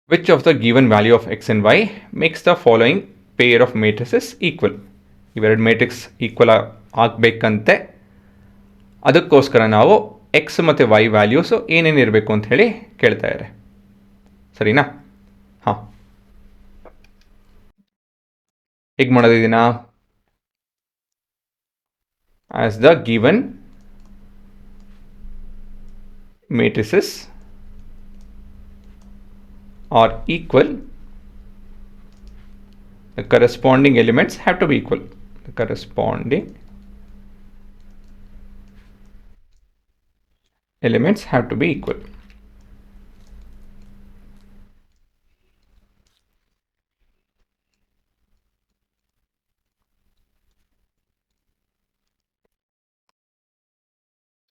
Which of the given value of x and y makes the following pair of matrices equal? ಇವೆರಡು matrix equal ಆಗಬೇಕಂತೆ. ಅದಕ್ಕೋಸ್ಕರ ನಾವು X ಮತ್ತು Y values ಏನೇನು ಇರಬೇಕು ಅಂತ ಹೇಳಿ ಕೇಳ್ತಾ ಇದ್ದಾರೆ. ಸರಿನಾ? ಹಾಂ, ಹೇಗೆ ಮಾಡೋದು ಇದನ್ನ? As the given matrices are equal, the corresponding elements have to be equal. The corresponding elements have to be equal.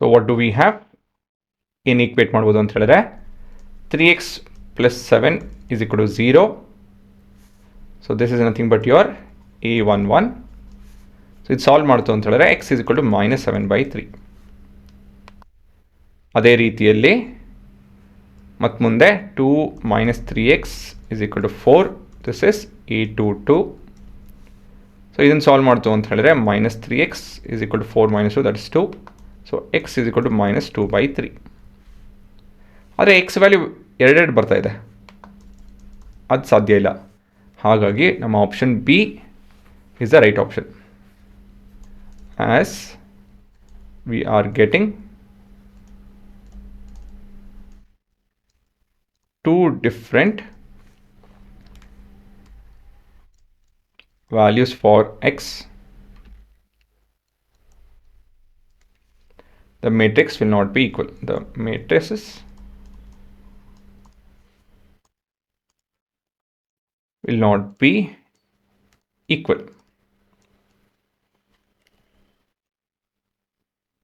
So what do we have? In equate ಮಾಡಬಹುದು ಅಂತ ಹೇಳಿದ್ರೆ 3x plus 7 is equal to 0. So this is nothing but your a11. So ಇದು solve ಮಾಡ್ತು ಅಂತ ಹೇಳಿದ್ರೆ x is equal to minus 7/3. ಅದೇ ರೀತಿಯಲ್ಲಿ ಮತ್ತು ಮುಂದೆ 2 minus 3x is equal to 4. This is a22. So ಇದನ್ನು ಸಾಲ್ವ್ ಮಾಡ್ತು ಅಂತ ಹೇಳಿದ್ರೆ minus 3x is equal to 4 minus 2, that is 2. So x is equal to minus 2/3. ಆದರೆ ಎಕ್ಸ್ ವ್ಯಾಲ್ಯೂ ಎರಡೆರಡು ಬರ್ತಾ ಇದೆ, ಅದು ಸಾಧ್ಯ ಇಲ್ಲ. ಹಾಗಾಗಿ ನಮ್ಮ option B is the right option. As we are getting two different values for X, the matrix will not be equal. The matrices will not be equal.